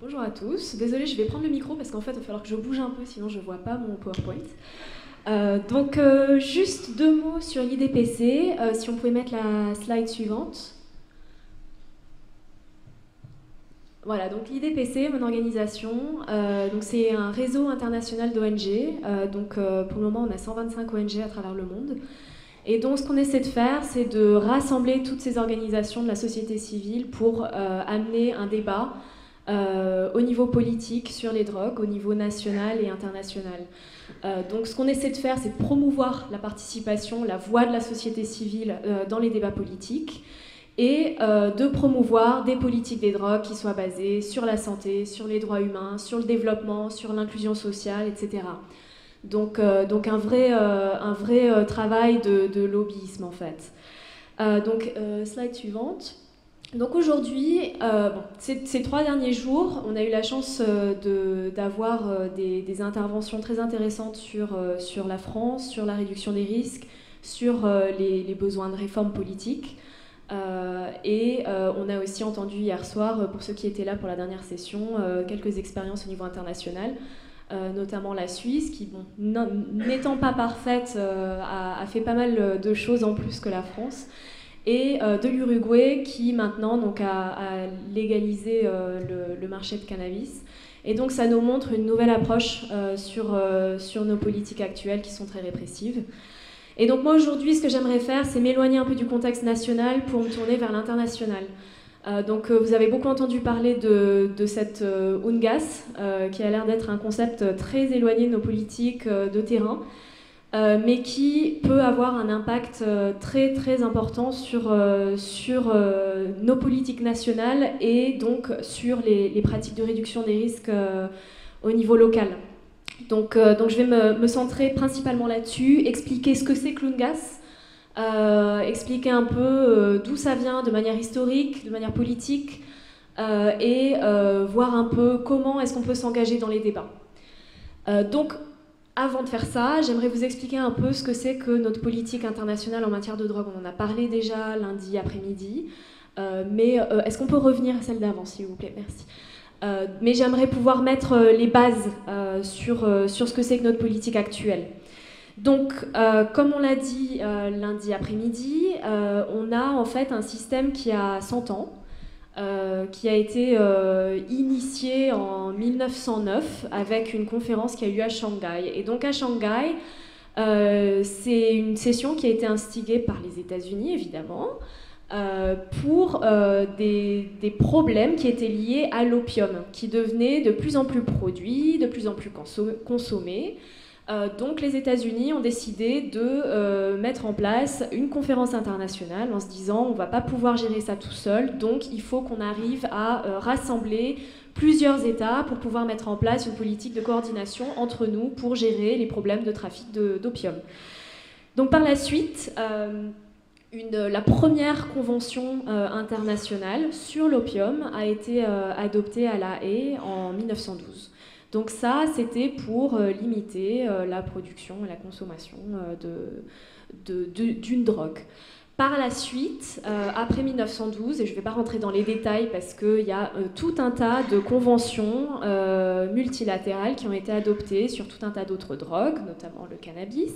Bonjour à tous. Désolée, je vais prendre le micro parce qu'en fait, il va falloir que je bouge un peu, sinon je ne vois pas mon PowerPoint. Juste deux mots sur l'IDPC. Si on pouvait mettre la slide suivante. Voilà, donc l'IDPC, mon organisation, c'est un réseau international d'ONG. Pour le moment, on a 125 ONG à travers le monde. Et donc, ce qu'on essaie de faire, c'est de rassembler toutes ces organisations de la société civile pour amener un débat au niveau politique sur les drogues, au niveau national et international. Donc ce qu'on essaie de faire, c'est de promouvoir la participation, la voix de la société civile dans les débats politiques et de promouvoir des politiques des drogues qui soient basées sur la santé, sur les droits humains, sur le développement, sur l'inclusion sociale, etc. Donc un vrai travail de lobbyisme en fait. Slide suivante. Donc aujourd'hui, ces 3 derniers jours, on a eu la chance d'avoir des interventions très intéressantes sur la France, sur la réduction des risques, sur les besoins de réformes politiques. On a aussi entendu hier soir, pour ceux qui étaient là pour la dernière session, quelques expériences au niveau international, notamment la Suisse, qui, n'étant pas parfaite, a fait pas mal de choses en plus que la France. Et de l'Uruguay qui maintenant a légalisé le marché de cannabis. Et donc ça nous montre une nouvelle approche sur nos politiques actuelles qui sont très répressives. Et donc moi aujourd'hui, ce que j'aimerais faire, c'est m'éloigner un peu du contexte national pour me tourner vers l'international. Vous avez beaucoup entendu parler de cette UNGAS, qui a l'air d'être un concept très éloigné de nos politiques de terrain. Mais qui peut avoir un impact très très important sur nos politiques nationales et donc sur les pratiques de réduction des risques au niveau local. Donc je vais me centrer principalement là-dessus, expliquer ce que c'est que l'UNGAS, expliquer un peu d'où ça vient de manière historique, de manière politique, et voir un peu comment est-ce qu'on peut s'engager dans les débats. Avant de faire ça, j'aimerais vous expliquer un peu ce que c'est que notre politique internationale en matière de drogue. On en a parlé déjà lundi après-midi, mais est-ce qu'on peut revenir à celle d'avant, s'il vous plaît? Merci. Mais j'aimerais pouvoir mettre les bases sur ce que c'est que notre politique actuelle. Donc, comme on l'a dit lundi après-midi, on a en fait un système qui a 100 ans, qui a été initié en 1909 avec une conférence qui a eu lieu à Shanghai. Et donc à Shanghai, c'est une session qui a été instigée par les États-Unis, évidemment, pour des problèmes qui étaient liés à l'opium, qui devenait de plus en plus produit, de plus en plus consommé. Donc les États-Unis ont décidé de mettre en place une conférence internationale en se disant on ne va pas pouvoir gérer ça tout seul, donc il faut qu'on arrive à rassembler plusieurs États pour pouvoir mettre en place une politique de coordination entre nous pour gérer les problèmes de trafic d'opium. Donc par la suite, la première convention internationale sur l'opium a été adoptée à La Haye en 1912. Donc ça, c'était pour limiter la production et la consommation d'une drogue. Par la suite, après 1912, et je ne vais pas rentrer dans les détails parce qu'il y a tout un tas de conventions multilatérales qui ont été adoptées sur tout un tas d'autres drogues, notamment le cannabis,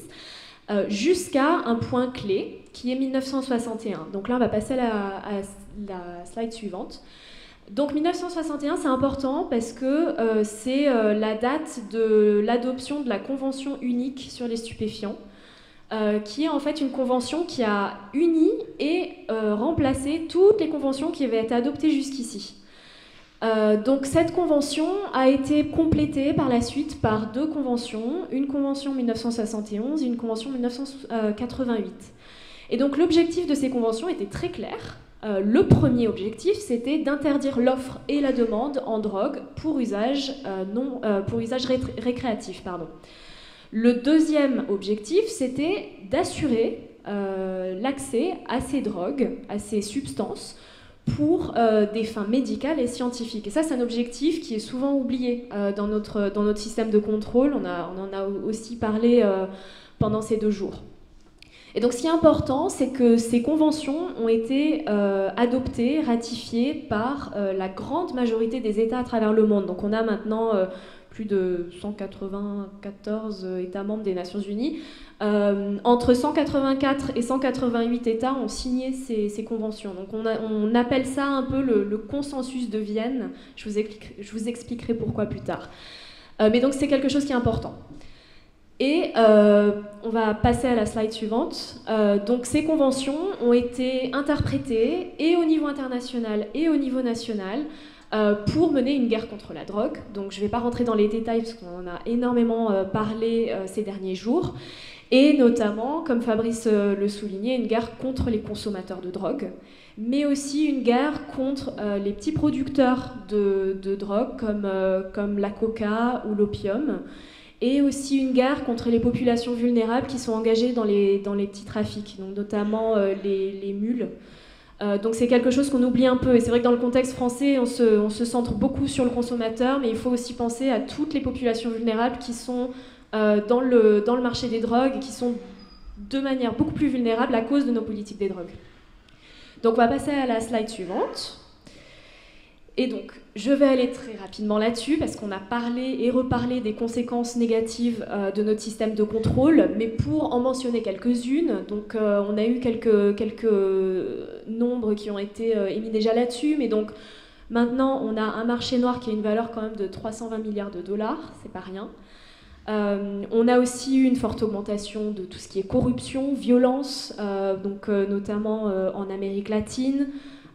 jusqu'à un point clé qui est 1961. Donc là, on va passer à la slide suivante. Donc 1961, c'est important parce que c'est la date de l'adoption de la Convention unique sur les stupéfiants, qui est en fait une convention qui a uni et remplacé toutes les conventions qui avaient été adoptées jusqu'ici. Donc cette convention a été complétée par la suite par 2 conventions, une convention 1971 et une convention 1988. Et donc l'objectif de ces conventions était très clair. Le premier objectif, c'était d'interdire l'offre et la demande en drogue pour usage récréatif. Le deuxième objectif, c'était d'assurer l'accès à ces drogues, à ces substances, pour des fins médicales et scientifiques. Et ça, c'est un objectif qui est souvent oublié dans notre système de contrôle. On en a aussi parlé pendant ces 2 jours. Et donc ce qui est important, c'est que ces conventions ont été adoptées, ratifiées par la grande majorité des États à travers le monde. Donc on a maintenant plus de 194 États membres des Nations Unies. Entre 184 et 188 États ont signé ces conventions. Donc on appelle ça un peu le consensus de Vienne. Je vous expliquerai pourquoi plus tard. Mais donc c'est quelque chose qui est important. Et on va passer à la slide suivante. Donc ces conventions ont été interprétées et au niveau international et au niveau national pour mener une guerre contre la drogue. Donc je ne vais pas rentrer dans les détails parce qu'on en a énormément parlé ces derniers jours. Et notamment, comme Fabrice le soulignait, une guerre contre les consommateurs de drogue, mais aussi une guerre contre les petits producteurs de drogue comme la coca ou l'opium, et aussi une guerre contre les populations vulnérables qui sont engagées dans les petits trafics, donc notamment les mules. Donc c'est quelque chose qu'on oublie un peu, et c'est vrai que dans le contexte français, on se centre beaucoup sur le consommateur, mais il faut aussi penser à toutes les populations vulnérables qui sont dans le marché des drogues et qui sont de manière beaucoup plus vulnérables à cause de nos politiques des drogues. Donc on va passer à la slide suivante. Et donc, je vais aller très rapidement là-dessus parce qu'on a parlé et reparlé des conséquences négatives de notre système de contrôle, mais pour en mentionner quelques-unes, donc on a eu quelques nombres qui ont été émis déjà là-dessus, mais donc maintenant on a un marché noir qui a une valeur quand même de 320 milliards de dollars, c'est pas rien. On a aussi eu une forte augmentation de tout ce qui est corruption, violence, donc notamment en Amérique latine.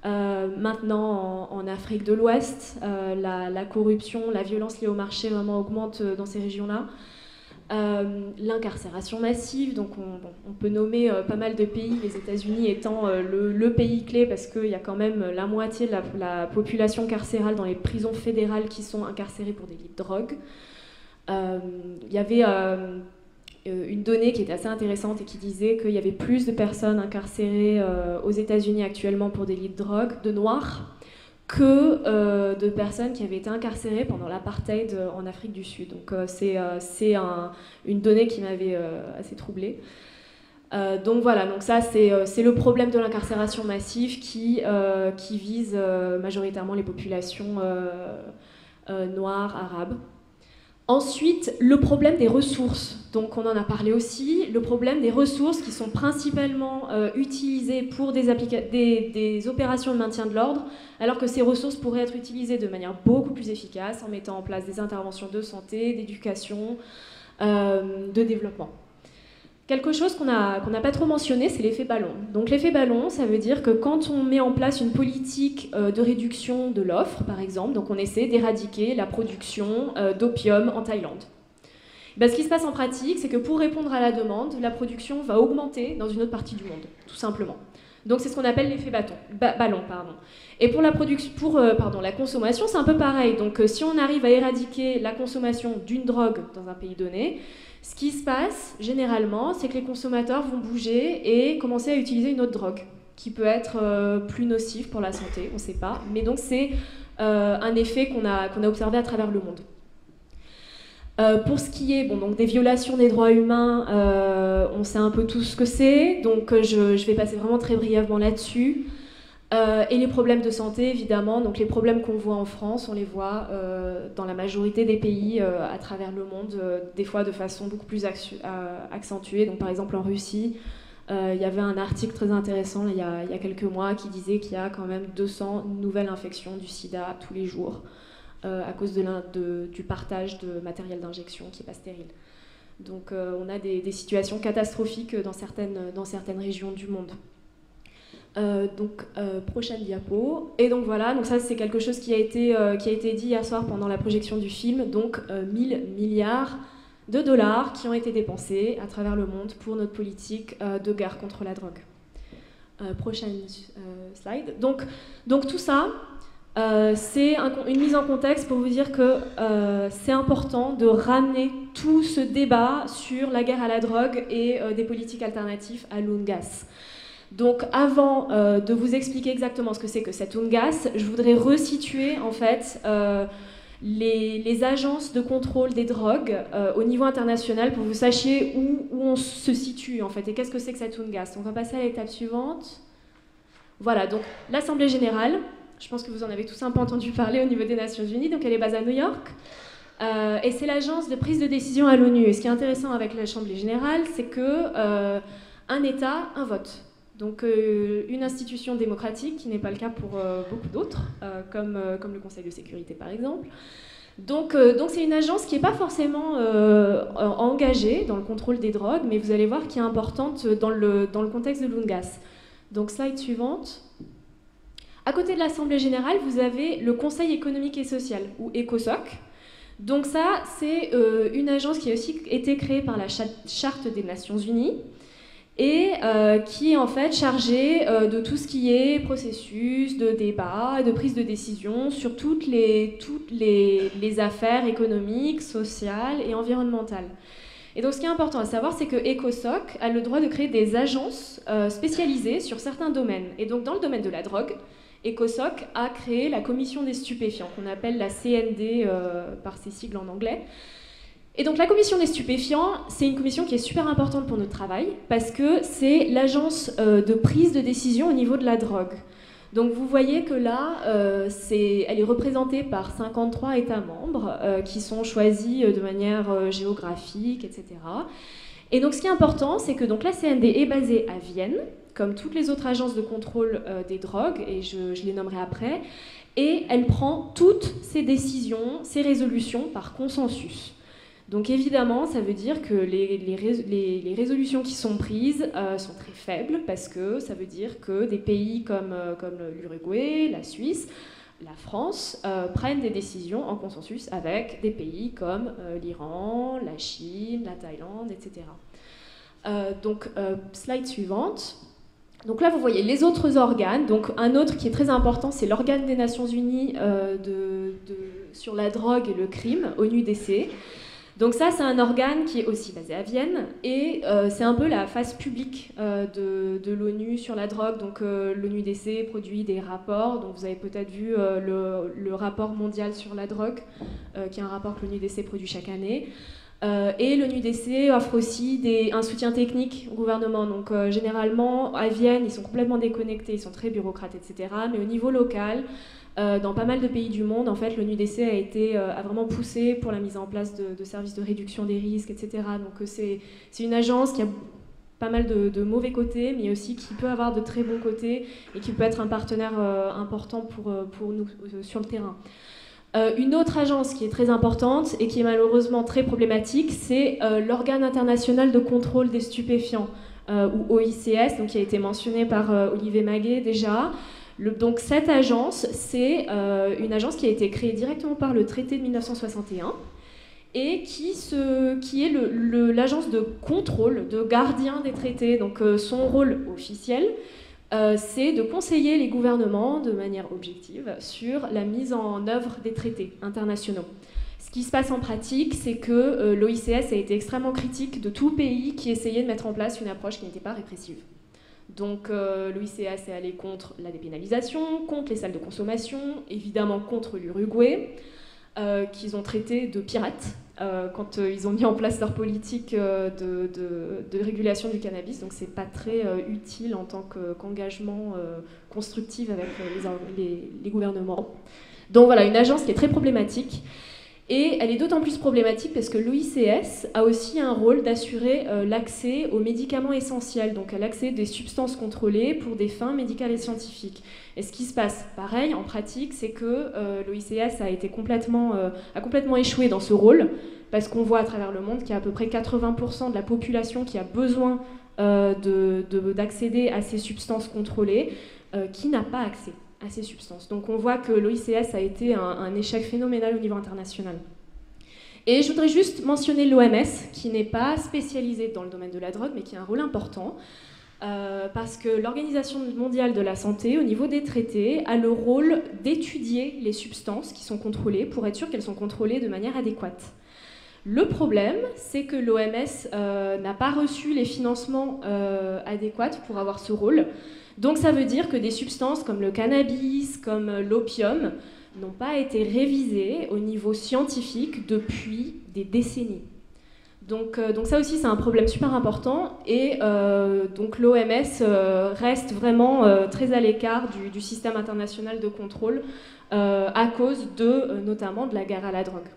Maintenant en Afrique de l'Ouest, la corruption, la violence liée au marché vraiment augmente dans ces régions-là. L'incarcération massive, donc on peut nommer pas mal de pays, les États-Unis étant le pays clé parce qu'il y a quand même la moitié de la population carcérale dans les prisons fédérales qui sont incarcérées pour des délits de drogue. Il y avait une donnée qui était assez intéressante et qui disait qu'il y avait plus de personnes incarcérées aux États-Unis actuellement pour des délits de drogue, de noirs, que de personnes qui avaient été incarcérées pendant l'apartheid en Afrique du Sud. Donc c'est une donnée qui m'avait assez troublée. Donc voilà, donc ça c'est le problème de l'incarcération massive qui vise majoritairement les populations noires, arabes. Ensuite, le problème des ressources, donc on en a parlé aussi, le problème des ressources qui sont principalement utilisées pour des opérations de maintien de l'ordre, alors que ces ressources pourraient être utilisées de manière beaucoup plus efficace en mettant en place des interventions de santé, d'éducation, de développement. Quelque chose qu'on n'a pas trop mentionné, c'est l'effet ballon. Donc l'effet ballon, ça veut dire que quand on met en place une politique de réduction de l'offre, par exemple, donc on essaie d'éradiquer la production d'opium en Thaïlande. Ben, ce qui se passe en pratique, c'est que pour répondre à la demande, la production va augmenter dans une autre partie du monde, tout simplement. Donc c'est ce qu'on appelle l'effet ballon. Et pour la consommation, c'est un peu pareil. Donc si on arrive à éradiquer la consommation d'une drogue dans un pays donné, ce qui se passe, généralement, c'est que les consommateurs vont bouger et commencer à utiliser une autre drogue, qui peut être plus nocive pour la santé, on ne sait pas. Mais donc c'est un effet qu'on a observé à travers le monde. Pour ce qui est donc des violations des droits humains, on sait un peu tout ce que c'est, donc je vais passer vraiment très brièvement là-dessus. Et les problèmes de santé, évidemment, donc les problèmes qu'on voit en France, on les voit dans la majorité des pays à travers le monde, des fois de façon beaucoup plus accentuée. Donc par exemple en Russie, il y avait un article très intéressant il y a quelques mois qui disait qu'il y a quand même 200 nouvelles infections du sida tous les jours à cause du partage de matériel d'injection qui n'est pas stérile. Donc on a des situations catastrophiques dans certaines régions du monde. Prochaine diapo. Et donc voilà, donc ça c'est quelque chose qui a été dit hier soir pendant la projection du film. Donc 1000 milliards de dollars qui ont été dépensés à travers le monde pour notre politique de guerre contre la drogue. Prochaine slide. Donc tout ça, c'est une mise en contexte pour vous dire que c'est important de ramener tout ce débat sur la guerre à la drogue et des politiques alternatives à l'UNGAS. Donc avant de vous expliquer exactement ce que c'est que cette UNGAS, je voudrais resituer en fait les agences de contrôle des drogues au niveau international pour que vous sachiez où on se situe en fait et qu'est-ce que c'est que cette UNGAS. On va passer à l'étape suivante. Voilà, donc l'Assemblée générale, je pense que vous en avez tous un peu entendu parler au niveau des Nations Unies, donc elle est basée à New York. Et c'est l'agence de prise de décision à l'ONU. Et ce qui est intéressant avec l'Assemblée générale, c'est que un État, un vote. Donc une institution démocratique, qui n'est pas le cas pour beaucoup d'autres, comme le Conseil de sécurité par exemple. Donc c'est une agence qui n'est pas forcément engagée dans le contrôle des drogues, mais vous allez voir qui est importante dans le contexte de l'UNGAS. Donc slide suivante. À côté de l'Assemblée générale, vous avez le Conseil économique et social, ou ECOSOC. Donc ça, c'est une agence qui a aussi été créée par la Charte des Nations Unies, et qui est en fait chargée de tout ce qui est processus de débat et de prise de décision sur toutes les affaires économiques, sociales et environnementales. Et donc ce qui est important à savoir, c'est que ECOSOC a le droit de créer des agences spécialisées sur certains domaines. Et donc dans le domaine de la drogue, ECOSOC a créé la commission des stupéfiants, qu'on appelle la CND par ses sigles en anglais. Et donc la commission des stupéfiants, c'est une commission qui est super importante pour notre travail parce que c'est l'agence de prise de décision au niveau de la drogue. Donc vous voyez que là, elle est représentée par 53 États membres qui sont choisis de manière géographique, etc. Et donc ce qui est important, c'est que donc, la CND est basée à Vienne, comme toutes les autres agences de contrôle des drogues, et je les nommerai après, et elle prend toutes ses décisions, ses résolutions par consensus. Donc évidemment, ça veut dire que les résolutions qui sont prises sont très faibles, parce que ça veut dire que des pays comme l'Uruguay, la Suisse, la France prennent des décisions en consensus avec des pays comme l'Iran, la Chine, la Thaïlande, etc. Slide suivante. Donc là, vous voyez les autres organes. Donc un autre qui est très important, c'est l'organe des Nations Unies sur la drogue et le crime, ONUDC. Donc ça, c'est un organe qui est aussi basé à Vienne, et c'est un peu la face publique de l'ONU sur la drogue. Donc l'ONUDC produit des rapports, donc vous avez peut-être vu le rapport mondial sur la drogue, qui est un rapport que l'ONUDC produit chaque année. Et l'ONUDC offre aussi un soutien technique au gouvernement. Donc généralement, à Vienne, ils sont complètement déconnectés, ils sont très bureaucrates, etc. Mais au niveau local, dans pas mal de pays du monde, en fait, l'ONUDC a vraiment poussé pour la mise en place de services de réduction des risques, etc. Donc c'est une agence qui a pas mal de mauvais côtés, mais aussi qui peut avoir de très bons côtés et qui peut être un partenaire important pour nous sur le terrain. Une autre agence qui est très importante et qui est malheureusement très problématique, c'est l'organe international de contrôle des stupéfiants, ou OICS, donc qui a été mentionné par Olivier Maguet déjà. Donc cette agence, c'est une agence qui a été créée directement par le traité de 1961 et qui est l'agence de contrôle, de gardien des traités. Donc son rôle officiel, c'est de conseiller les gouvernements de manière objective sur la mise en œuvre des traités internationaux. Ce qui se passe en pratique, c'est que l'OICS a été extrêmement critique de tout pays qui essayait de mettre en place une approche qui n'était pas répressive. Donc l'OICS est allé contre la dépénalisation, contre les salles de consommation, évidemment contre l'Uruguay, qu'ils ont traité de pirates quand ils ont mis en place leur politique de régulation du cannabis. Donc c'est pas très utile en tant qu'engagement constructif avec les gouvernements. Donc voilà, une agence qui est très problématique. Et elle est d'autant plus problématique parce que l'OICS a aussi un rôle d'assurer l'accès aux médicaments essentiels, donc à l'accès des substances contrôlées pour des fins médicales et scientifiques. Et ce qui se passe, pareil, en pratique, c'est que l'OICS a complètement échoué dans ce rôle, parce qu'on voit à travers le monde qu'il y a à peu près 80% de la population qui a besoin d'accéder à ces substances contrôlées, qui n'a pas accès à ces substances. Donc on voit que l'OICS a été un échec phénoménal au niveau international. Et je voudrais juste mentionner l'OMS, qui n'est pas spécialisée dans le domaine de la drogue, mais qui a un rôle important, parce que l'Organisation mondiale de la santé, au niveau des traités, a le rôle d'étudier les substances qui sont contrôlées pour être sûr qu'elles sont contrôlées de manière adéquate. Le problème, c'est que l'OMS n'a pas reçu les financements adéquats pour avoir ce rôle. Donc ça veut dire que des substances comme le cannabis, comme l'opium, n'ont pas été révisées au niveau scientifique depuis des décennies. Donc ça aussi, c'est un problème super important, et donc l'OMS reste vraiment très à l'écart du système international de contrôle à cause notamment de la guerre à la drogue.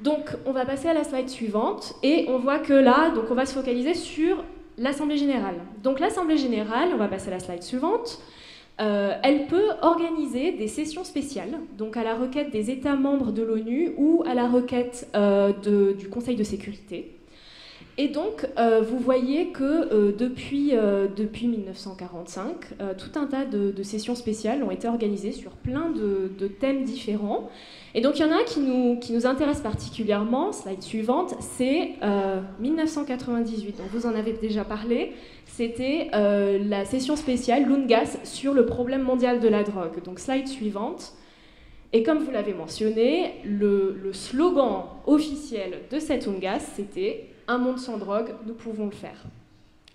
Donc on va passer à la slide suivante, et on voit que là, donc on va se focaliser sur l'Assemblée générale. Donc l'Assemblée générale, on va passer à la slide suivante, elle peut organiser des sessions spéciales, donc à la requête des États membres de l'ONU ou à la requête du Conseil de sécurité. Et donc, vous voyez que depuis 1945, tout un tas de sessions spéciales ont été organisées sur plein de thèmes différents. Et donc, il y en a un qui nous intéresse particulièrement, slide suivante, c'est 1998, donc vous en avez déjà parlé. C'était la session spéciale l'UNGAS sur le problème mondial de la drogue. Donc slide suivante. Et comme vous l'avez mentionné, le slogan officiel de cette UNGAS, c'était « Un monde sans drogue, nous pouvons le faire ».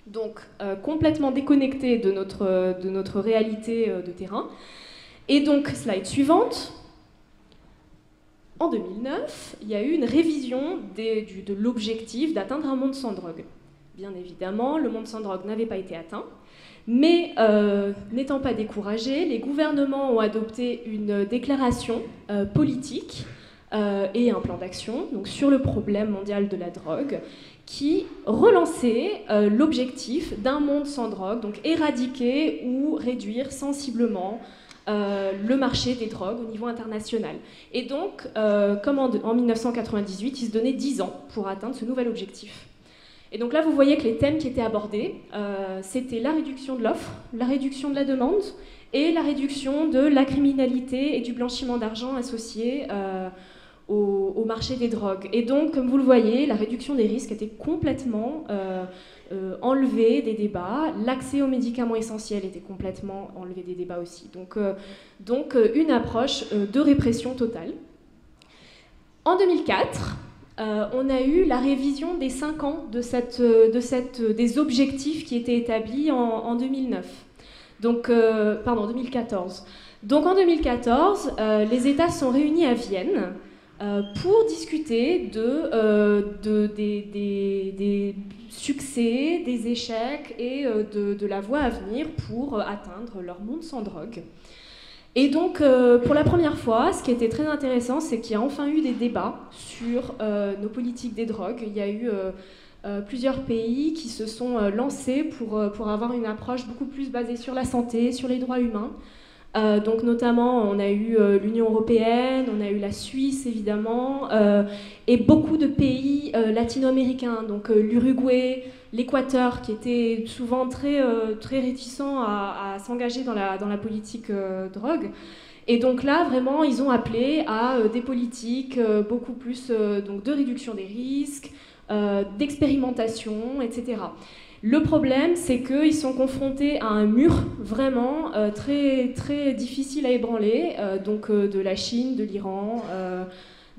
Donc complètement déconnecté de notre réalité de terrain. Et donc slide suivante. En 2009, il y a eu une révision de l'objectif d'atteindre un monde sans drogue. Bien évidemment, le monde sans drogue n'avait pas été atteint, mais n'étant pas découragés, les gouvernements ont adopté une déclaration politique et un plan d'action donc, sur le problème mondial de la drogue qui relançait l'objectif d'un monde sans drogue, donc éradiquer ou réduire sensiblement le marché des drogues au niveau international. Et donc, comme en 1998, ils se donnaient 10 ans pour atteindre ce nouvel objectif. Et donc là, vous voyez que les thèmes qui étaient abordés, c'était la réduction de l'offre, la réduction de la demande et la réduction de la criminalité et du blanchiment d'argent associés au marché des drogues. Et donc, comme vous le voyez, la réduction des risques était complètement enlevée des débats. L'accès aux médicaments essentiels était complètement enlevé des débats aussi. Donc une approche de répression totale. En 2004, on a eu la révision des 5 ans des objectifs qui étaient établis en 2009. Donc, 2014. Donc en 2014, les États se sont réunis à Vienne pour discuter des succès, des échecs et de la voie à venir pour atteindre leur monde sans drogue. Et donc, pour la première fois, ce qui était très intéressant, c'est qu'il y a enfin eu des débats sur nos politiques des drogues. Il y a eu plusieurs pays qui se sont lancés pour avoir une approche beaucoup plus basée sur la santé, sur les droits humains. Donc notamment, on a eu l'Union européenne, on a eu la Suisse évidemment, et beaucoup de pays latino-américains, donc l'Uruguay, l'Équateur, qui étaient souvent très réticents à s'engager dans la politique drogue. Et donc là, vraiment, ils ont appelé à des politiques beaucoup plus donc de réduction des risques, d'expérimentation, etc. Le problème, c'est qu'ils sont confrontés à un mur vraiment très, très difficile à ébranler, donc de la Chine, de l'Iran,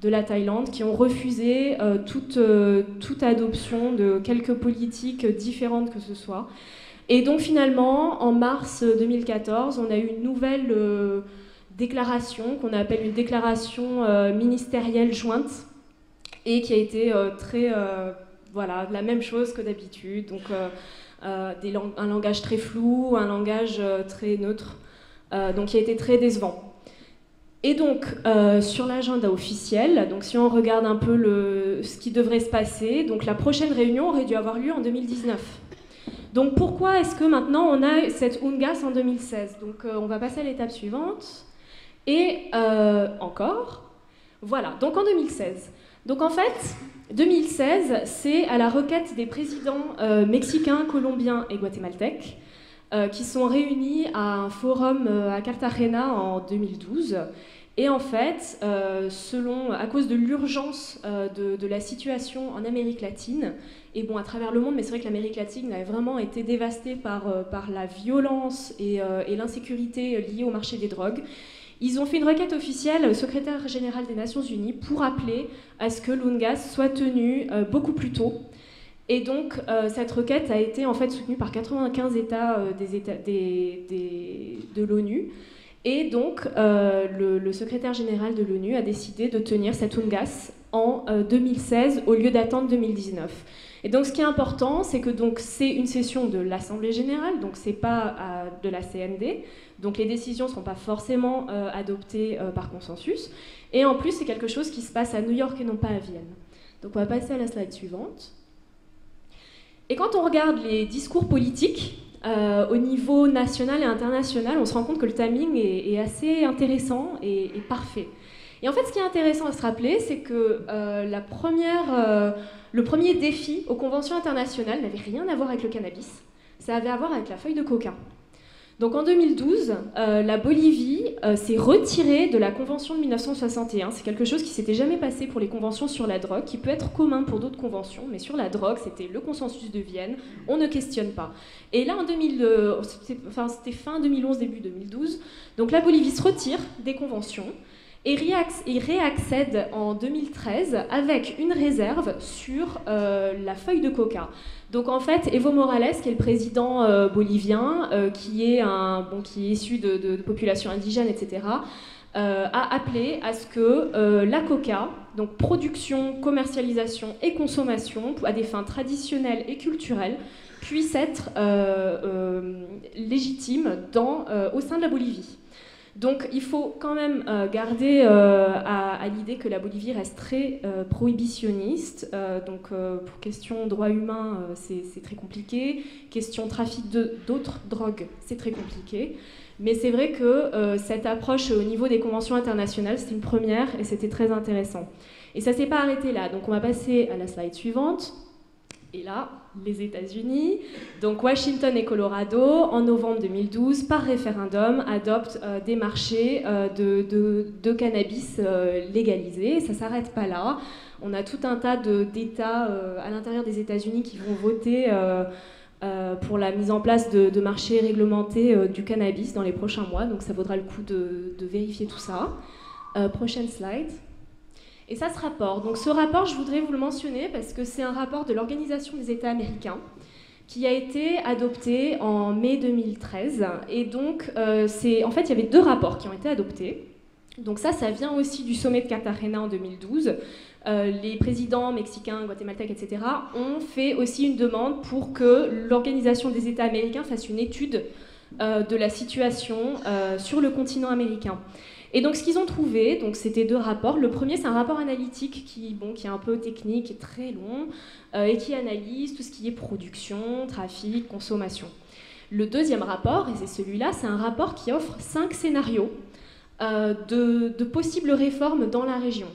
de la Thaïlande, qui ont refusé toute adoption de quelque politique différente que ce soit. Et donc finalement, en mars 2014, on a eu une nouvelle déclaration qu'on appelle une déclaration ministérielle jointe, et qui a été très... voilà, la même chose que d'habitude, donc un langage très flou, un langage très neutre, donc qui a été très décevant. Et donc, sur l'agenda officiel, donc si on regarde un peu ce qui devrait se passer, donc la prochaine réunion aurait dû avoir lieu en 2019. Donc pourquoi est-ce que maintenant on a cette UNGAS en 2016 ? Donc on va passer à l'étape suivante, et encore, voilà, donc en 2016. Donc en fait, 2016, c'est à la requête des présidents mexicains, colombiens et guatémaltèques qui sont réunis à un forum à Cartagena en 2012. Et en fait, à cause de l'urgence de la situation en Amérique latine, et bon, à travers le monde, mais c'est vrai que l'Amérique latine avait vraiment été dévastée par la violence et l'insécurité liée au marché des drogues, ils ont fait une requête officielle au secrétaire général des Nations Unies pour appeler à ce que l'UNGAS soit tenu beaucoup plus tôt. Et donc, cette requête a été en fait soutenue par 95 États, de l'ONU. Et donc, le secrétaire général de l'ONU a décidé de tenir cette UNGAS en 2016 au lieu d'attendre 2019. Et donc, ce qui est important, c'est que c'est une session de l'Assemblée générale, donc c'est pas de la CND. Donc, les décisions ne seront pas forcément adoptées par consensus. Et en plus, c'est quelque chose qui se passe à New York et non pas à Vienne. Donc, on va passer à la slide suivante. Et quand on regarde les discours politiques, au niveau national et international, on se rend compte que le timing est assez intéressant et parfait. Et en fait, ce qui est intéressant à se rappeler, c'est que le premier défi aux conventions internationales n'avait rien à voir avec le cannabis, ça avait à voir avec la feuille de coca. Donc en 2012, la Bolivie s'est retirée de la convention de 1961. C'est quelque chose qui s'était jamais passé pour les conventions sur la drogue, qui peut être commun pour d'autres conventions, mais sur la drogue, c'était le consensus de Vienne, on ne questionne pas. Et là, c'était fin 2011, début 2012, donc la Bolivie se retire des conventions et réaccède en 2013 avec une réserve sur la feuille de coca. Donc en fait, Evo Morales, qui est le président bolivien, qui est issu de populations indigènes, etc., a appelé à ce que la coca, donc production, commercialisation et consommation, à des fins traditionnelles et culturelles, puisse être légitime au sein de la Bolivie. Donc il faut quand même garder à l'idée que la Bolivie reste très prohibitionniste. Pour question droits humains, c'est très compliqué. Question trafic d'autres drogues, c'est très compliqué. Mais c'est vrai que cette approche au niveau des conventions internationales, c'était une première et c'était très intéressant. Et ça ne s'est pas arrêté là. Donc on va passer à la slide suivante. Et là, les États-Unis, donc Washington et Colorado, en novembre 2012, par référendum, adoptent des marchés de cannabis légalisés. Ça ne s'arrête pas là. On a tout un tas d'États à l'intérieur des États-Unis qui vont voter pour la mise en place de marchés réglementés du cannabis dans les prochains mois. Donc ça vaudra le coup de vérifier tout ça. Prochaine slide. Et ça, ce rapport. Donc ce rapport, je voudrais vous le mentionner parce que c'est un rapport de l'Organisation des États américains qui a été adopté en mai 2013. Et donc, en fait, il y avait 2 rapports qui ont été adoptés. Donc ça vient aussi du sommet de Cartagena en 2012. Les présidents mexicains, guatémaltèques, etc. ont fait aussi une demande pour que l'Organisation des États américains fasse une étude de la situation sur le continent américain. Et donc ce qu'ils ont trouvé, donc c'était 2 rapports. Le premier, c'est un rapport analytique qui est un peu technique et très long et qui analyse tout ce qui est production, trafic, consommation. Le deuxième rapport, et c'est celui-là, c'est un rapport qui offre 5 scénarios de possibles réformes dans la région.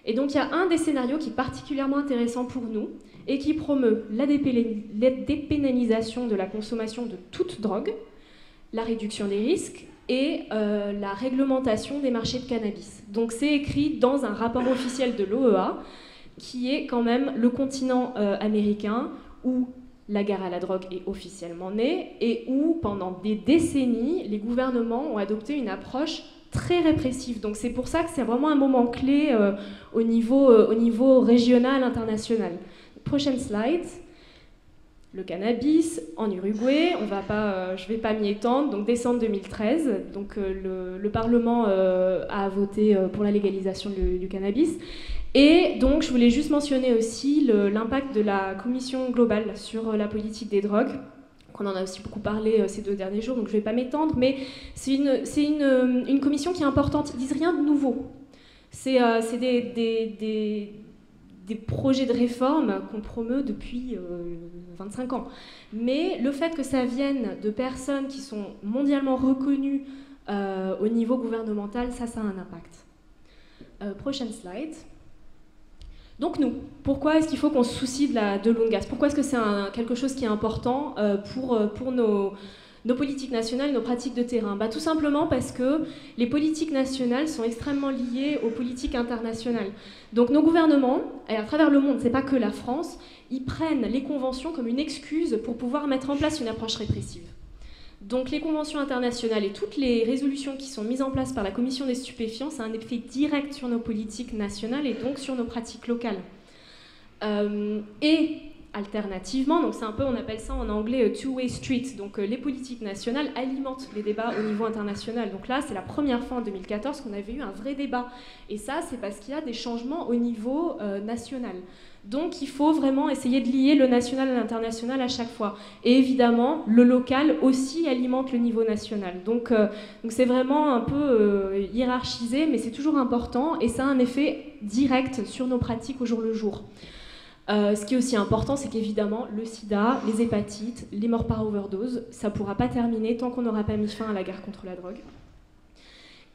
Et donc il y a un des scénarios qui est particulièrement intéressant pour nous et qui promeut la dépénalisation de la consommation de toute drogue, la réduction des risques et la réglementation des marchés de cannabis. Donc c'est écrit dans un rapport officiel de l'OEA, qui est quand même le continent américain où la guerre à la drogue est officiellement née et où, pendant des décennies, les gouvernements ont adopté une approche très répressive. Donc c'est pour ça que c'est vraiment un moment clé au niveau régional, international. Prochaine slide. Le cannabis en Uruguay, je ne vais pas m'y étendre, donc décembre 2013, donc le Parlement a voté pour la légalisation du cannabis. Et donc je voulais juste mentionner aussi l'impact de la Commission globale sur la politique des drogues, qu'on en a aussi beaucoup parlé ces 2 derniers jours, donc je ne vais pas m'étendre, mais c'est une commission qui est importante. Ils disent rien de nouveau. C'est des projets de réforme qu'on promeut depuis 25 ans. Mais le fait que ça vienne de personnes qui sont mondialement reconnues au niveau gouvernemental, ça a un impact. Prochaine slide. Donc nous, pourquoi est-ce qu'il faut qu'on se soucie de l'UNGAS? Pourquoi est-ce que c'est quelque chose qui est important pour nos politiques nationales, nos pratiques de terrain? Tout simplement parce que les politiques nationales sont extrêmement liées aux politiques internationales. Donc nos gouvernements, et à travers le monde, c'est pas que la France, ils prennent les conventions comme une excuse pour pouvoir mettre en place une approche répressive. Donc les conventions internationales et toutes les résolutions qui sont mises en place par la Commission des stupéfiants, ça a un effet direct sur nos politiques nationales et donc sur nos pratiques locales. Et alternativement, donc c'est un peu, on appelle ça en anglais two-way street, donc les politiques nationales alimentent les débats au niveau international. Donc là, c'est la première fois en 2014 qu'on avait eu un vrai débat. Et ça, c'est parce qu'il y a des changements au niveau national. Donc il faut vraiment essayer de lier le national à l'international à chaque fois. Et évidemment, le local aussi alimente le niveau national. Donc c'est vraiment un peu hiérarchisé, mais c'est toujours important et ça a un effet direct sur nos pratiques au jour le jour. Ce qui est aussi important, c'est qu'évidemment, le sida, les hépatites, les morts par overdose, ça ne pourra pas terminer tant qu'on n'aura pas mis fin à la guerre contre la drogue.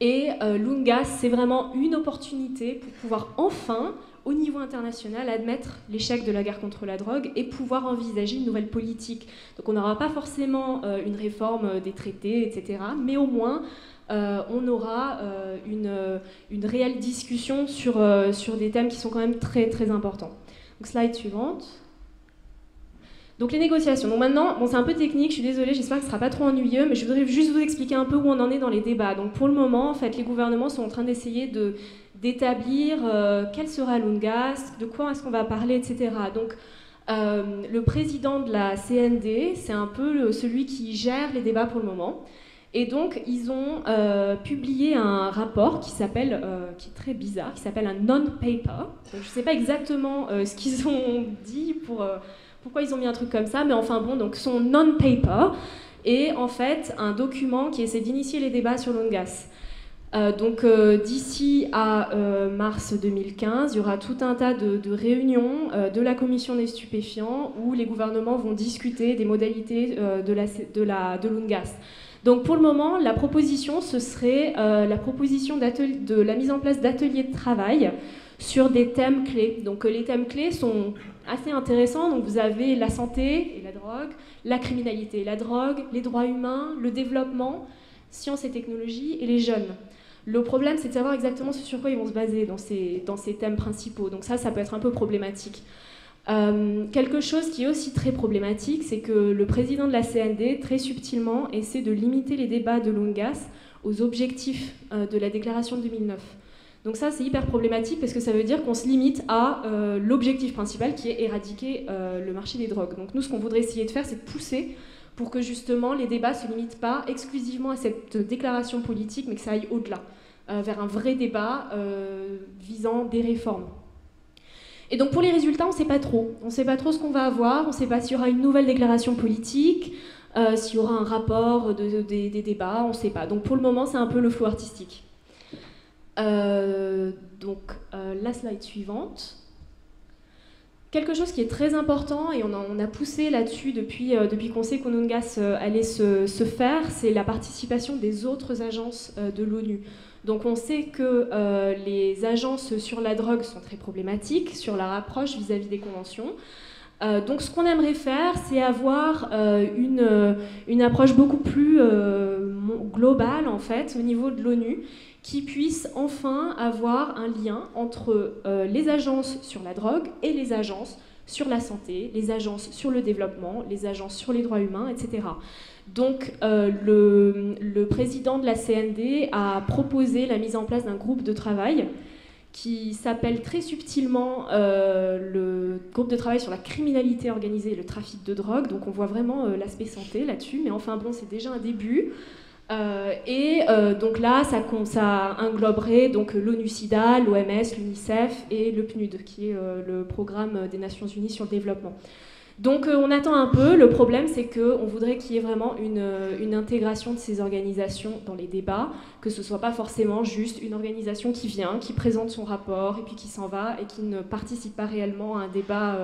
Et l'UNGAS, c'est vraiment une opportunité pour pouvoir enfin, au niveau international, admettre l'échec de la guerre contre la drogue et pouvoir envisager une nouvelle politique. Donc on n'aura pas forcément une réforme des traités, etc., mais au moins on aura une réelle discussion sur des thèmes qui sont quand même très, très importants. Donc slide suivante. Donc les négociations. Donc maintenant, bon, c'est un peu technique, je suis désolée, j'espère que ce ne sera pas trop ennuyeux, mais je voudrais juste vous expliquer un peu où on en est dans les débats. Donc pour le moment, en fait, les gouvernements sont en train d'essayer d'établir quel sera l'UNGAS, de quoi est-ce qu'on va parler, etc. Donc le président de la CND, c'est un peu celui qui gère les débats pour le moment. Et donc, ils ont publié un rapport qui est très bizarre, qui s'appelle un non-paper. Je ne sais pas exactement ce qu'ils ont dit pourquoi ils ont mis un truc comme ça, mais enfin bon, donc son non-paper est en fait un document qui essaie d'initier les débats sur l'UNGAS. Donc d'ici à mars 2015, il y aura tout un tas de réunions de la commission des stupéfiants où les gouvernements vont discuter des modalités de l'UNGAS. Donc pour le moment, la proposition, ce serait la proposition de la mise en place d'ateliers de travail sur des thèmes clés. Donc les thèmes clés sont assez intéressants. Donc vous avez la santé et la drogue, la criminalité et la drogue, les droits humains, le développement, sciences et technologies et les jeunes. Le problème, c'est de savoir exactement ce sur quoi ils vont se baser dans ces thèmes principaux. Donc ça peut être un peu problématique. Quelque chose qui est aussi très problématique, c'est que le président de la CND, très subtilement, essaie de limiter les débats de l'UNGAS aux objectifs de la déclaration de 2009. Donc ça, c'est hyper problématique parce que ça veut dire qu'on se limite à l'objectif principal qui est éradiquer le marché des drogues. Donc nous, ce qu'on voudrait essayer de faire, c'est de pousser pour que justement les débats ne se limitent pas exclusivement à cette déclaration politique, mais que ça aille au-delà, vers un vrai débat visant des réformes. Et donc pour les résultats, on ne sait pas trop. On ne sait pas trop ce qu'on va avoir, on ne sait pas s'il y aura une nouvelle déclaration politique, s'il y aura un rapport des débats, on ne sait pas. Donc pour le moment, c'est un peu le flou artistique. La slide suivante. Quelque chose qui est très important, et on a poussé là-dessus depuis qu'on sait qu'UNGAS allait se faire, c'est la participation des autres agences de l'ONU. Donc on sait que les agences sur la drogue sont très problématiques, sur leur approche vis-à-vis des conventions. Donc ce qu'on aimerait faire, c'est avoir une approche beaucoup plus globale, en fait, au niveau de l'ONU, qui puisse enfin avoir un lien entre les agences sur la drogue et les agences sur la santé, les agences sur le développement, les agences sur les droits humains, etc. Donc le président de la CND a proposé la mise en place d'un groupe de travail qui s'appelle très subtilement le groupe de travail sur la criminalité organisée et le trafic de drogue. Donc on voit vraiment l'aspect santé là-dessus, mais enfin bon, c'est déjà un début. Donc là, ça engloberait donc l'ONU-SIDA, l'OMS, l'UNICEF et le PNUD, qui est le programme des Nations Unies sur le développement. Donc on attend un peu. Le problème, c'est qu'on voudrait qu'il y ait vraiment une intégration de ces organisations dans les débats, que ce ne soit pas forcément juste une organisation qui vient, qui présente son rapport et puis qui s'en va et qui ne participe pas réellement à un débat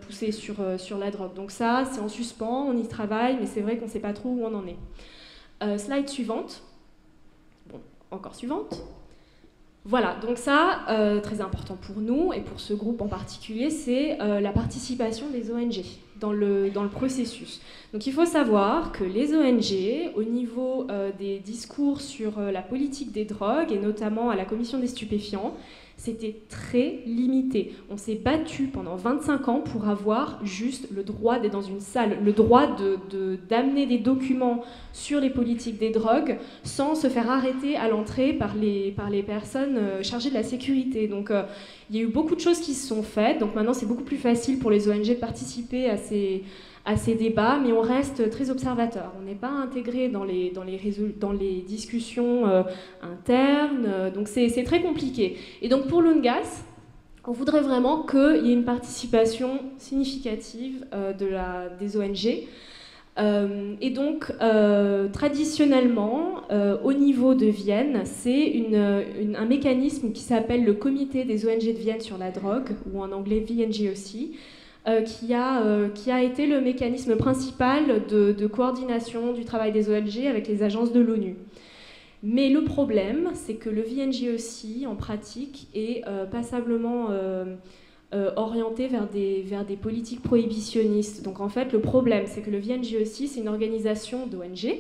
poussé sur la drogue. Donc ça, c'est en suspens, on y travaille, mais c'est vrai qu'on ne sait pas trop où on en est. Slide suivante. Bon, encore suivante. Voilà, donc ça, très important pour nous et pour ce groupe en particulier, c'est la participation des ONG. dans le processus. Donc il faut savoir que les ONG, au niveau des discours sur la politique des drogues, et notamment à la commission des stupéfiants, c'était très limité. On s'est battu pendant 25 ans pour avoir juste le droit d'être dans une salle, le droit d'amener des documents sur les politiques des drogues sans se faire arrêter à l'entrée par les personnes chargées de la sécurité. Donc il y a eu beaucoup de choses qui se sont faites. Donc maintenant c'est beaucoup plus facile pour les ONG de participer à ces débats, mais on reste très observateur. On n'est pas intégré dans les discussions internes, donc c'est très compliqué. Et donc pour l'UNGAS, on voudrait vraiment qu'il y ait une participation significative des ONG. Et donc, traditionnellement, au niveau de Vienne, c'est un mécanisme qui s'appelle le Comité des ONG de Vienne sur la drogue, ou en anglais VNGOC, qui a été le mécanisme principal de coordination du travail des ONG avec les agences de l'ONU. Mais le problème, c'est que le VNGOC, en pratique, est passablement orienté vers des politiques prohibitionnistes. Donc en fait, le problème, c'est que le VNGOC, c'est une organisation d'ONG,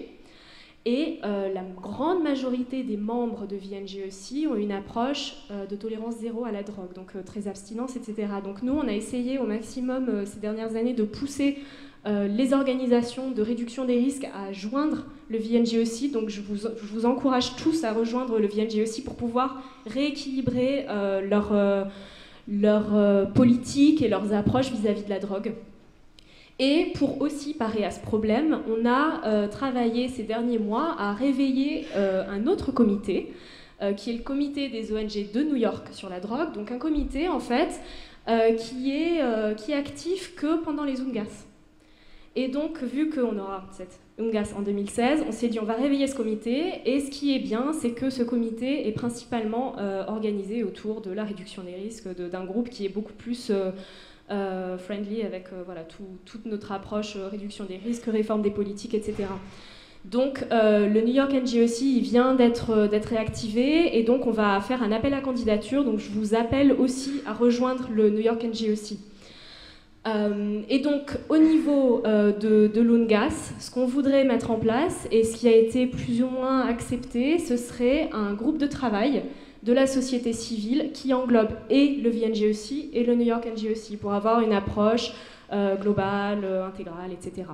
et la grande majorité des membres de VNGOC ont une approche de tolérance zéro à la drogue, donc très abstinence, etc. Donc nous, on a essayé au maximum ces dernières années de pousser les organisations de réduction des risques à joindre le VNGOC. Donc je vous encourage tous à rejoindre le VNGOC pour pouvoir rééquilibrer leur politique et leurs approches vis-à-vis de la drogue. Et pour aussi parer à ce problème, on a travaillé ces derniers mois à réveiller un autre comité, qui est le comité des ONG de New York sur la drogue, donc un comité en fait qui est actif que pendant les UNGAS. Et donc, vu qu'on aura cette UNGAS en 2016, on s'est dit on va réveiller ce comité, et ce qui est bien, c'est que ce comité est principalement organisé autour de la réduction des risques, d'un groupe qui est beaucoup plus friendly avec toute notre approche réduction des risques, réforme des politiques, etc. Donc le New York NGOC il vient d'être réactivé, et donc on va faire un appel à candidature. Donc je vous appelle aussi à rejoindre le New York NGOC. Et donc au niveau de l'UNGAS, ce qu'on voudrait mettre en place, et ce qui a été plus ou moins accepté, ce serait un groupe de travail de la société civile qui englobe et le VNGOC et le New York NGOC pour avoir une approche globale, intégrale, etc.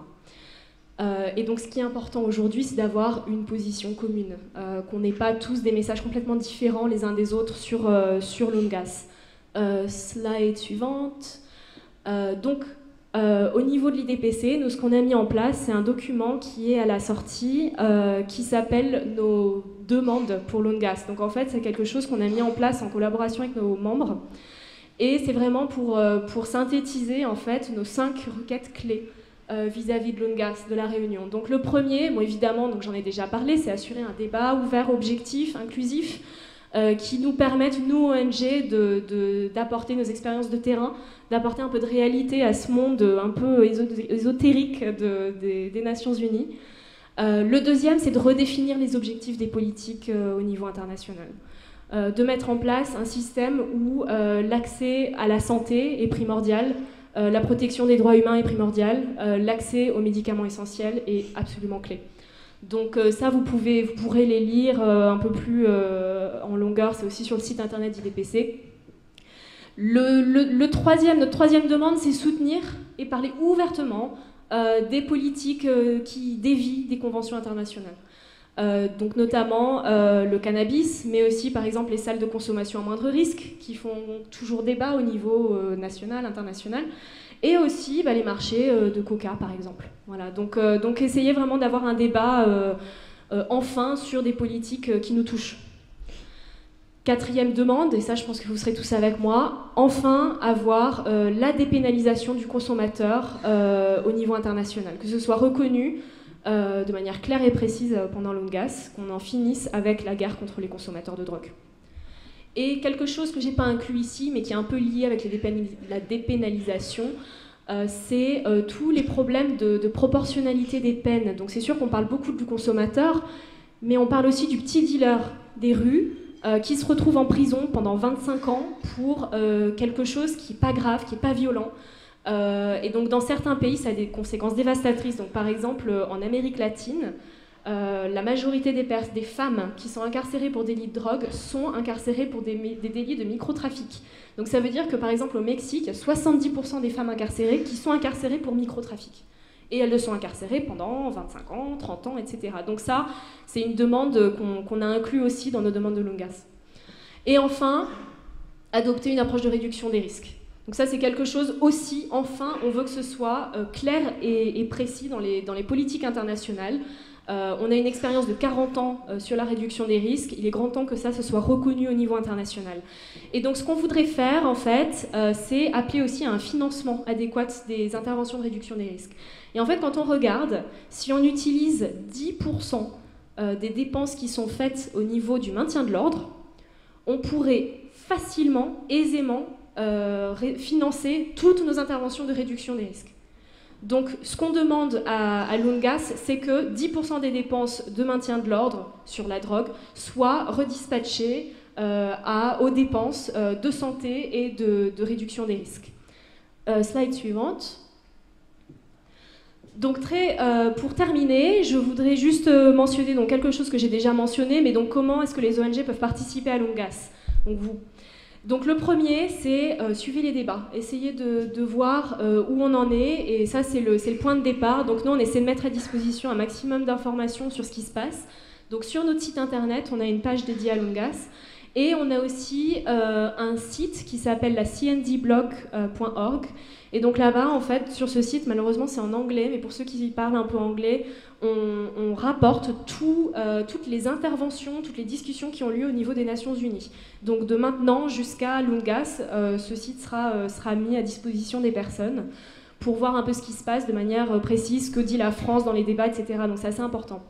Et donc ce qui est important aujourd'hui, c'est d'avoir une position commune, qu'on n'ait pas tous des messages complètement différents les uns des autres sur l'UNGAS. Slide suivante. Donc au niveau de l'IDPC, nous, ce qu'on a mis en place, c'est un document qui est à la sortie, qui s'appelle nos demandes pour l'UNGAS. Donc en fait, c'est quelque chose qu'on a mis en place en collaboration avec nos membres, et c'est vraiment pour synthétiser en fait nos 5 requêtes clés vis-à-vis de l'UNGAS, de la Réunion. Donc le premier, bon, évidemment, donc j'en ai déjà parlé, c'est assurer un débat ouvert, objectif, inclusif, qui nous permettent, nous, ONG, d'apporter nos expériences de terrain, d'apporter un peu de réalité à ce monde un peu ésotérique des Nations Unies. Le deuxième, c'est de redéfinir les objectifs des politiques au niveau international. De mettre en place un système où l'accès à la santé est primordial, la protection des droits humains est primordiale, l'accès aux médicaments essentiels est absolument clé. Donc ça, vous pourrez les lire un peu plus en longueur, c'est aussi sur le site internet d'IDPC. Notre troisième demande, c'est soutenir et parler ouvertement des politiques qui dévient des conventions internationales. Donc notamment le cannabis, mais aussi par exemple les salles de consommation à moindre risque, qui font toujours débat au niveau national, international, et aussi les marchés de coca par exemple. Voilà, donc essayer vraiment d'avoir un débat enfin sur des politiques qui nous touchent. Quatrième demande, et ça je pense que vous serez tous avec moi, enfin avoir la dépénalisation du consommateur au niveau international, que ce soit reconnu de manière claire et précise pendant l'UNGAS, qu'on en finisse avec la guerre contre les consommateurs de drogue. Et quelque chose que je n'ai pas inclus ici, mais qui est un peu lié avec la dépénalisation, c'est tous les problèmes de proportionnalité des peines. Donc c'est sûr qu'on parle beaucoup du consommateur, mais on parle aussi du petit dealer des rues, qui se retrouve en prison pendant 25 ans pour quelque chose qui n'est pas grave, qui n'est pas violent, Et donc dans certains pays, ça a des conséquences dévastatrices. Donc par exemple, en Amérique latine, la majorité des femmes qui sont incarcérées pour délits de drogue sont incarcérées pour des délits de microtrafic. Donc ça veut dire que par exemple au Mexique, il y a 70% des femmes incarcérées qui sont incarcérées pour microtrafic. Et elles le sont incarcérées pendant 25 ans, 30 ans, etc. Donc ça, c'est une demande qu'on a inclus aussi dans nos demandes de LUNGAS. Et enfin, adopter une approche de réduction des risques. Donc ça, c'est quelque chose aussi, enfin, on veut que ce soit clair et précis dans les politiques internationales. On a une expérience de 40 ans sur la réduction des risques. Il est grand temps que ça se soit reconnu au niveau international. Et donc ce qu'on voudrait faire, en fait, c'est appeler aussi à un financement adéquat des interventions de réduction des risques. Et en fait, quand on regarde, si on utilise 10% des dépenses qui sont faites au niveau du maintien de l'ordre, on pourrait facilement, aisément, financer toutes nos interventions de réduction des risques. Donc, ce qu'on demande à LUNGAS, c'est que 10% des dépenses de maintien de l'ordre sur la drogue soient redispatchées aux dépenses de santé et de réduction des risques. Slide suivante. Donc, pour terminer, je voudrais juste mentionner donc, quelque chose que j'ai déjà mentionné, mais donc comment est-ce que les ONG peuvent participer à LUNGAS? Donc, vous. Donc le premier, c'est suivez les débats, essayez de voir où on en est, et ça c'est le point de départ. Donc nous on essaie de mettre à disposition un maximum d'informations sur ce qui se passe. Donc sur notre site internet, on a une page dédiée à LUNGAS, et on a aussi un site qui s'appelle la cndblog.org. Et donc là-bas, en fait, sur ce site, malheureusement c'est en anglais, mais pour ceux qui parlent un peu anglais, on rapporte toutes les interventions, toutes les discussions qui ont lieu au niveau des Nations Unies. Donc de maintenant jusqu'à LUNGAS, ce site sera mis à disposition des personnes pour voir un peu ce qui se passe de manière précise, ce que dit la France dans les débats, etc. Donc c'est assez important.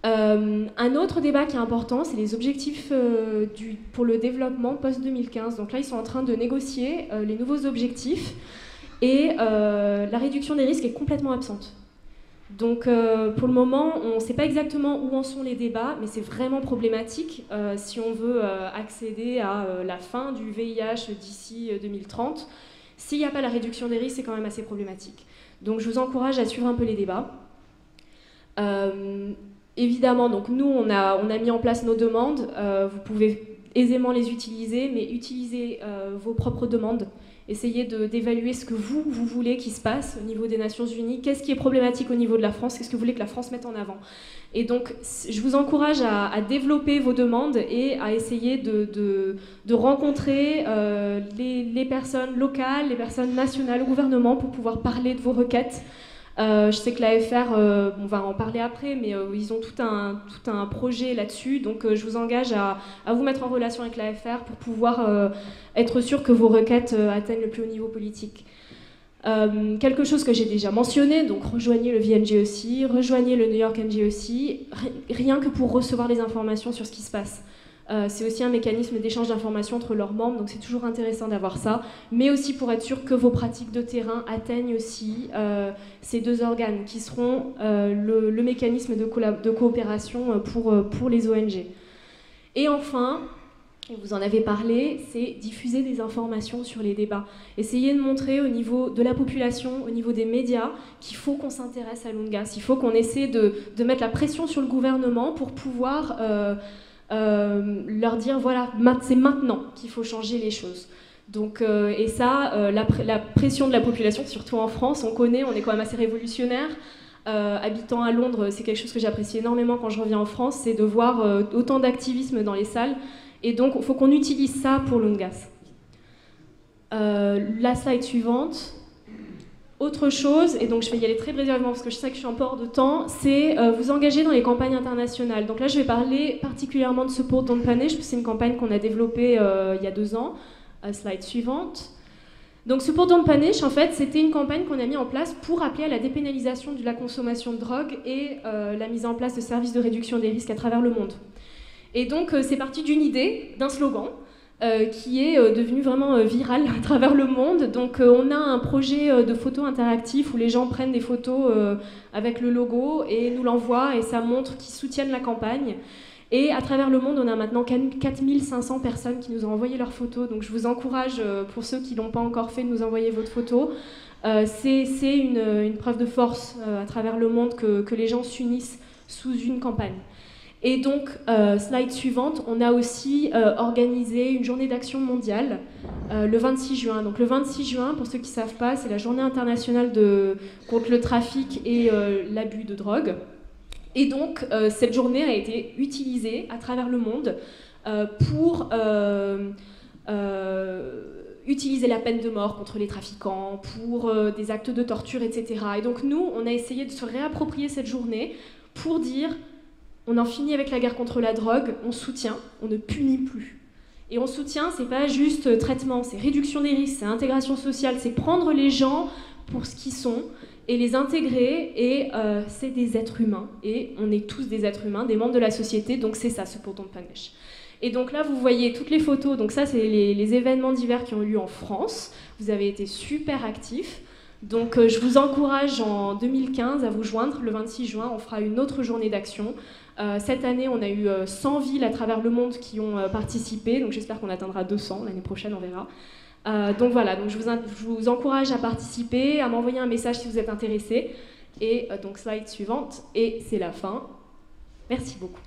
Un autre débat qui est important, c'est les objectifs pour le développement post-2015. Donc là, ils sont en train de négocier les nouveaux objectifs et la réduction des risques est complètement absente. Donc pour le moment, on ne sait pas exactement où en sont les débats, mais c'est vraiment problématique si on veut accéder à la fin du VIH d'ici 2030. S'il n'y a pas la réduction des risques, c'est quand même assez problématique. Donc je vous encourage à suivre un peu les débats. Évidemment, donc nous, on a mis en place nos demandes. Vous pouvez aisément les utiliser, mais utilisez vos propres demandes. Essayez d'évaluer ce que vous voulez qu'il se passe au niveau des Nations Unies. Qu'est-ce qui est problématique au niveau de la France? Qu'est-ce que vous voulez que la France mette en avant? Et donc, je vous encourage à développer vos demandes et à essayer de rencontrer les personnes locales, les personnes nationales, le gouvernement pour pouvoir parler de vos requêtes. Je sais que l'AFR, on va en parler après, mais ils ont tout un projet là-dessus, donc je vous engage à vous mettre en relation avec l'AFR pour pouvoir être sûr que vos requêtes atteignent le plus haut niveau politique. Quelque chose que j'ai déjà mentionné, donc rejoignez le VNGOC, rejoignez le New York NGOC, rien que pour recevoir les informations sur ce qui se passe. C'est aussi un mécanisme d'échange d'informations entre leurs membres, donc c'est toujours intéressant d'avoir ça, mais aussi pour être sûr que vos pratiques de terrain atteignent aussi ces deux organes, qui seront le mécanisme de coopération pour les ONG. Et enfin, vous en avez parlé, c'est diffuser des informations sur les débats. Essayez de montrer au niveau de la population, au niveau des médias, qu'il faut qu'on s'intéresse à LUNGAS, il faut qu'on essaie de mettre la pression sur le gouvernement pour pouvoir... leur dire voilà, c'est maintenant qu'il faut changer les choses. Donc, et ça, la pression de la population, surtout en France, on connaît, on est quand même assez révolutionnaire. Habitant à Londres, c'est quelque chose que j'apprécie énormément quand je reviens en France, c'est de voir autant d'activisme dans les salles. Et donc, il faut qu'on utilise ça pour LUNGAS. La slide suivante. Autre chose, et donc je vais y aller très brièvement parce que je sais que je suis un peu hors de temps, c'est vous engager dans les campagnes internationales. Donc là, je vais parler particulièrement de Support Don't Punish, c'est une campagne qu'on a développée il y a 2 ans. Slide suivante. Donc Support Don't Punish, en fait, c'était une campagne qu'on a mis en place pour appeler à la dépénalisation de la consommation de drogue et la mise en place de services de réduction des risques à travers le monde. Et donc, c'est parti d'une idée, d'un slogan, qui est devenu vraiment viral à travers le monde. Donc on a un projet de photos interactif où les gens prennent des photos avec le logo et nous l'envoient et ça montre qu'ils soutiennent la campagne. Et à travers le monde, on a maintenant 4500 personnes qui nous ont envoyé leurs photos. Donc je vous encourage, pour ceux qui ne l'ont pas encore fait, de nous envoyer votre photo. C'est une preuve de force à travers le monde que les gens s'unissent sous une campagne. Et donc, slide suivante, on a aussi organisé une journée d'action mondiale le 26 juin. Donc le 26 juin, pour ceux qui ne savent pas, c'est la journée internationale contre le trafic et l'abus de drogue. Et donc, cette journée a été utilisée à travers le monde pour utiliser la peine de mort contre les trafiquants, pour des actes de torture, etc. Et donc nous, on a essayé de se réapproprier cette journée pour dire on en finit avec la guerre contre la drogue, on soutient, on ne punit plus. Et on soutient, c'est pas juste traitement, c'est réduction des risques, c'est intégration sociale, c'est prendre les gens pour ce qu'ils sont et les intégrer, et c'est des êtres humains, et on est tous des êtres humains, des membres de la société, donc c'est ça, ce peloton de Panesh. Et donc là, vous voyez toutes les photos, donc ça, c'est les événements divers qui ont eu lieu en France. Vous avez été super actifs, donc je vous encourage en 2015 à vous joindre. Le 26 juin, on fera une autre journée d'action. Cette année, on a eu 100 villes à travers le monde qui ont participé, donc j'espère qu'on atteindra 200, l'année prochaine, on verra. Donc voilà, donc je vous encourage à participer, à m'envoyer un message si vous êtes intéressé. Et donc slide suivante, et c'est la fin. Merci beaucoup.